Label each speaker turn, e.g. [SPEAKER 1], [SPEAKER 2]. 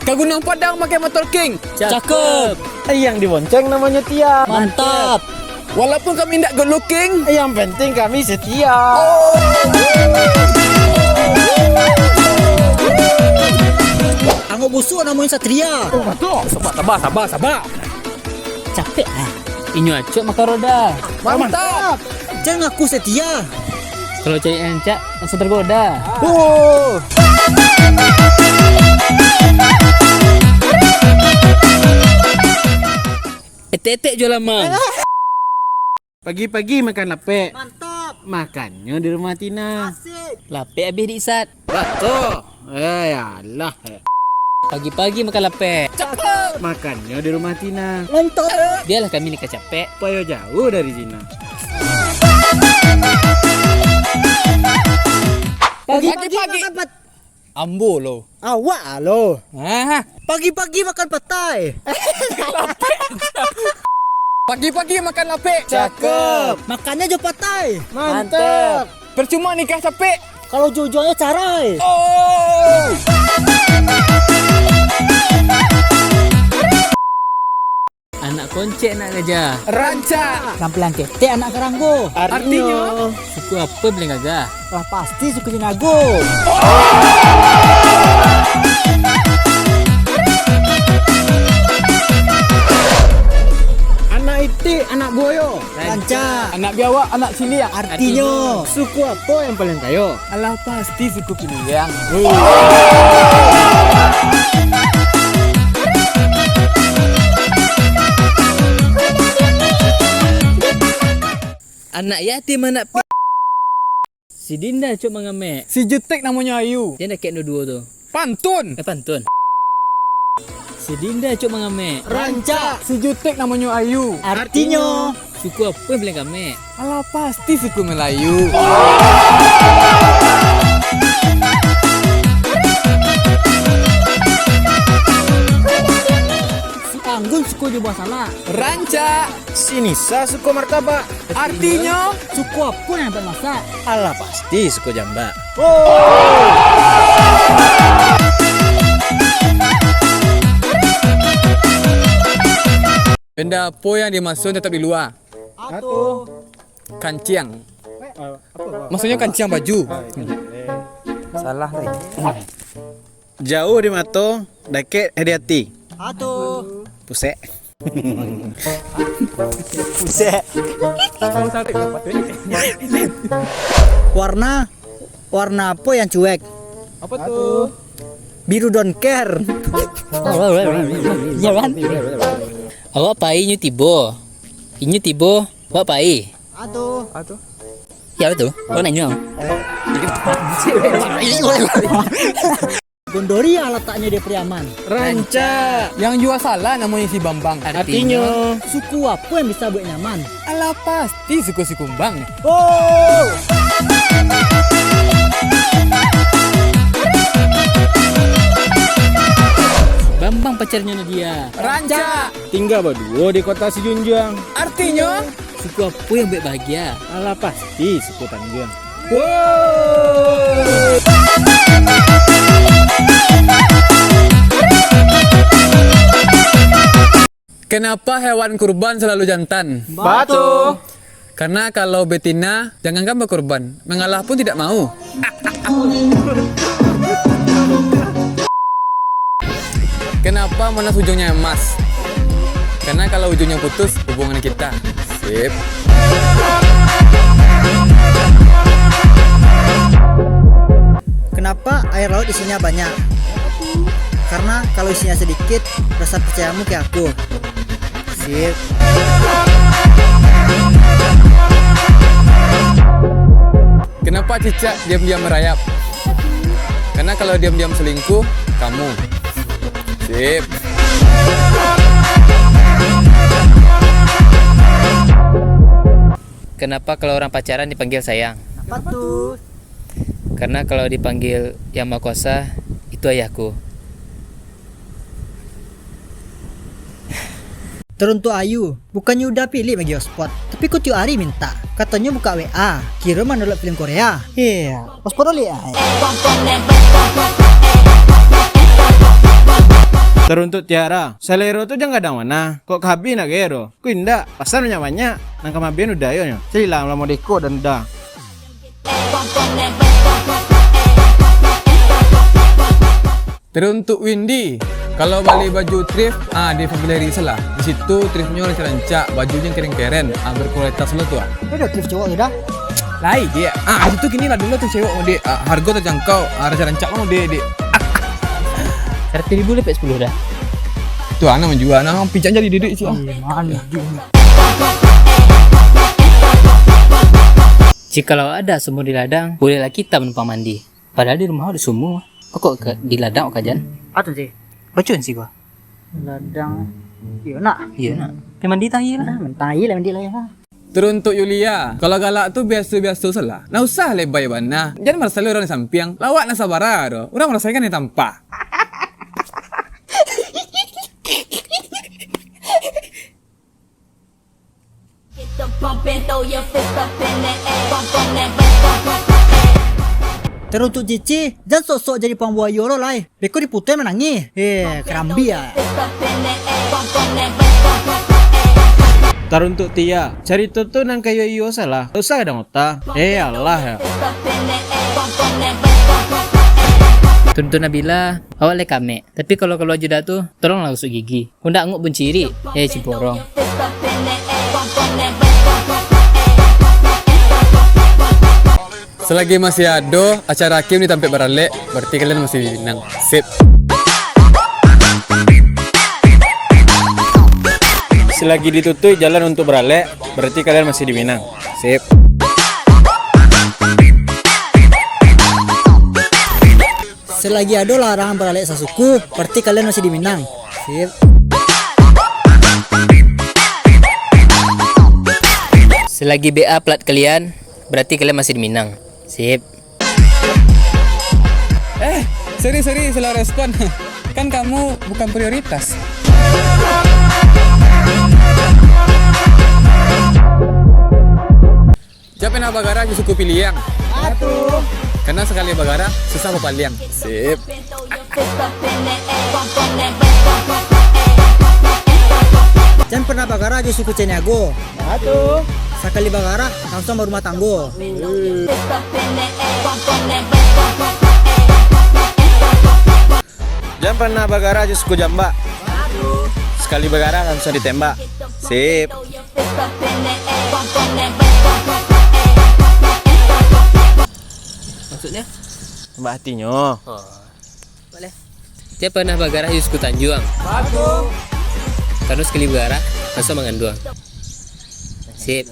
[SPEAKER 1] Ke Gunung Padang pakai motor King.
[SPEAKER 2] Cakep.
[SPEAKER 3] Yang dibonceng namanya Tia.
[SPEAKER 2] Mantap.
[SPEAKER 1] Walaupun kami tidak good looking,
[SPEAKER 3] Yang penting kami setia.
[SPEAKER 2] Anggo busuk namanya Satria.
[SPEAKER 1] betul. Sabar.
[SPEAKER 2] Capek ah. Inyo acok makan roda.
[SPEAKER 1] Mantap.
[SPEAKER 2] Jangan ngaku setia.
[SPEAKER 4] Kalau cari encak langsung tergoda. Etek jual lamang.
[SPEAKER 3] Pagi-pagi makan lapek.
[SPEAKER 2] Mantap.
[SPEAKER 3] Makannya di rumah Tina.
[SPEAKER 2] Asik.
[SPEAKER 4] Lapek habis diisat.
[SPEAKER 3] Betul. Yalah.
[SPEAKER 4] Pagi-pagi makan lapek.
[SPEAKER 3] Makannya di rumah Tina.
[SPEAKER 2] Mantap.
[SPEAKER 4] Biarlah kami nikah capek.
[SPEAKER 3] Supaya jauh dari Tina.
[SPEAKER 2] Pagi-pagi makan
[SPEAKER 4] Ambo lo.
[SPEAKER 2] awak lo.
[SPEAKER 4] Ah,
[SPEAKER 2] Pagi-pagi makan petai.
[SPEAKER 1] Pagi-pagi makan lapek.
[SPEAKER 2] Cakep. Makannya jo petai.
[SPEAKER 3] Mantap.
[SPEAKER 1] Percuma nikah capek.
[SPEAKER 2] Kalau jojonya carai.
[SPEAKER 4] anak koncek nak gajah.
[SPEAKER 1] Ranca.
[SPEAKER 2] Kampelan ketek anak keranggo.
[SPEAKER 1] Artinya?
[SPEAKER 4] Suku apa boleh gagah?
[SPEAKER 2] Lah pasti suku Jinago.
[SPEAKER 3] Anak itik, anak boyo.
[SPEAKER 2] Ranca.
[SPEAKER 1] Anak biawak, anak siliang.
[SPEAKER 2] Artinya.
[SPEAKER 3] Suku apa yang paling kayo?
[SPEAKER 1] Alah pasti suku Piliang.
[SPEAKER 4] Anak yatim anak Si Dinda cuk mengamek.
[SPEAKER 1] Si Jutek namanya Ayu.
[SPEAKER 4] Dia nak kek dua tu.
[SPEAKER 1] Pantun.
[SPEAKER 4] Pantun. Si Dinda cuk mengamek.
[SPEAKER 2] Ranca.
[SPEAKER 1] Si Jutek namanya Ayu.
[SPEAKER 2] Artinya.
[SPEAKER 4] Suku apa yang boleh gamek?
[SPEAKER 1] Alah pasti suku Melayu.
[SPEAKER 2] Si Anggun suku di bawah sana.
[SPEAKER 1] Ranca.
[SPEAKER 3] Si Nisa suku martabak.
[SPEAKER 1] Artinya
[SPEAKER 2] Suku apa yang bermasak?
[SPEAKER 3] Alah pasti suku jambak.
[SPEAKER 1] benda apa yang dimasukkan tetap di luar?
[SPEAKER 3] Atau
[SPEAKER 1] Kanciang. Maksudnya kanciang baju. Salah lagi.
[SPEAKER 3] jauh di mato, deket di hati.
[SPEAKER 2] Atau
[SPEAKER 3] Pusek. Pusek.
[SPEAKER 2] warna apa yang cuek?
[SPEAKER 1] Apa tuh?
[SPEAKER 2] Biru don't care.
[SPEAKER 4] Awak pai inyo tibo. Inyo tibo, awak pai.
[SPEAKER 2] Atau
[SPEAKER 4] Ya betul. Awak nak inyo.
[SPEAKER 2] Gondori yang letaknya di Priaman.
[SPEAKER 3] Ranca.
[SPEAKER 1] Yang jual salah namanya si Bambang.
[SPEAKER 3] Artinya
[SPEAKER 2] Suku apa yang bisa buat nyaman?
[SPEAKER 1] Alah pasti suku si Kumbang.
[SPEAKER 4] Bambang pacarnya Nadia.
[SPEAKER 1] Ranca.
[SPEAKER 3] tinggal berdua di kota Sijunjang.
[SPEAKER 1] Artinya
[SPEAKER 4] Suku apa yang buat bahagia?
[SPEAKER 3] Alah pasti suku Tanjung.
[SPEAKER 1] kenapa hewan kurban selalu jantan?
[SPEAKER 3] Batu.
[SPEAKER 1] Karena kalau betina jangankan berkorban, mengalah pun tidak mau. Kenapa manas ujungnya emas? Karena kalau ujungnya putus, hubungan kita. Sip.
[SPEAKER 2] Kenapa air laut isinya banyak? Karena kalau isinya sedikit, rasa percayamu ke aku. Sip.
[SPEAKER 1] Kenapa cicak diam-diam merayap? Karena kalau diam-diam selingkuh, kamu. Sip.
[SPEAKER 4] Kenapa kalau orang pacaran dipanggil sayang?
[SPEAKER 2] Apa tuh?
[SPEAKER 4] Karena kalau dipanggil Yang Maha Kuasa, itu ayahku.
[SPEAKER 2] Teruntuk Ayu, bukannya udah pilih Megio Spot, tapi kok tiap hari minta. Katanya buka WA, kira mana download film Korea. Iya, paspor lihat.
[SPEAKER 3] Teruntuk Tiara, selero tuh jangan ada mana. Kok kabi nak gero? Ku indah, pasal banyak. Nang kamabian udah yo. Silang lah mau deko dan udah.
[SPEAKER 1] Teruntuk Windy, kalau beli baju thrift, di Family Rizal lah. Di situ thriftnya rancak, bajunya keren-keren, berkualitas lo tuh.
[SPEAKER 2] Udah trip cowok udah.
[SPEAKER 1] Lain dia. Di situ gini lah dulu tuh cewek mau deh, harga terjangkau, rancak mau deh.
[SPEAKER 4] 100.000 lepek 10 dah.
[SPEAKER 1] Tuh anak menjual, anak pinjam jadi didik sih.
[SPEAKER 4] Jikalau ada sumur di ladang, bolehlah kita menumpang mandi. Padahal di rumah ada sumur. Kok di ladang kajan?
[SPEAKER 2] Atau sih
[SPEAKER 4] Bacun sih gua.
[SPEAKER 2] ladang. Iya nak.
[SPEAKER 4] Iya nak. Pergi mandi tangi lah.
[SPEAKER 2] Mentai lah mandi lah ya.
[SPEAKER 1] Teruntuk Yulia, kalau galak tuh biasa-biasa salah. Nah usah lebay bana. Jangan merasa orang sampiang. Lawak na sabara do. Orang merasakan yang tanpa.
[SPEAKER 2] Teruntuk Cici, jangan sok-sok jadi pembawa yoro lah. Beko diputuin menangi. Kerambi ya.
[SPEAKER 3] Teruntuk Tia, cerita tuh nang kayo iyo salah. Usah ada ngota. Allah ya.
[SPEAKER 4] Tuntun Nabila, awal le kame. Tapi kalau keluar jeda tuh, tolonglah usuk gigi. Undak nguk benciri, ciporong.
[SPEAKER 1] Selagi masih ada acara Kim di Tampek Barale, berarti kalian masih menang. Sip.
[SPEAKER 3] Selagi ditutup jalan untuk beralek, berarti kalian masih di Minang. Sip.
[SPEAKER 2] Selagi ada larangan beralek sasuku, berarti kalian masih di Minang. Sip.
[SPEAKER 4] Selagi BA plat kalian, berarti kalian masih di Minang. Sip.
[SPEAKER 1] Sorry, salah respon. Kan kamu bukan prioritas. Siapa yang bagara suku pilih yang? Karena sekali bagara susah papaliang. Sip.
[SPEAKER 2] Jangan pernah bagara aja suku Ceniago. Sekali bagara langsung berumah tanggo.
[SPEAKER 3] Jangan pernah bagara aja suku Jamba. Sekali bagara langsung ditembak. Sip.
[SPEAKER 4] Maksudnya?
[SPEAKER 3] Mbak hatinya.
[SPEAKER 4] Boleh. Dia pernah bagara di suku Tanjuang. Karena sekali bagara langsung mangan doang. Sip.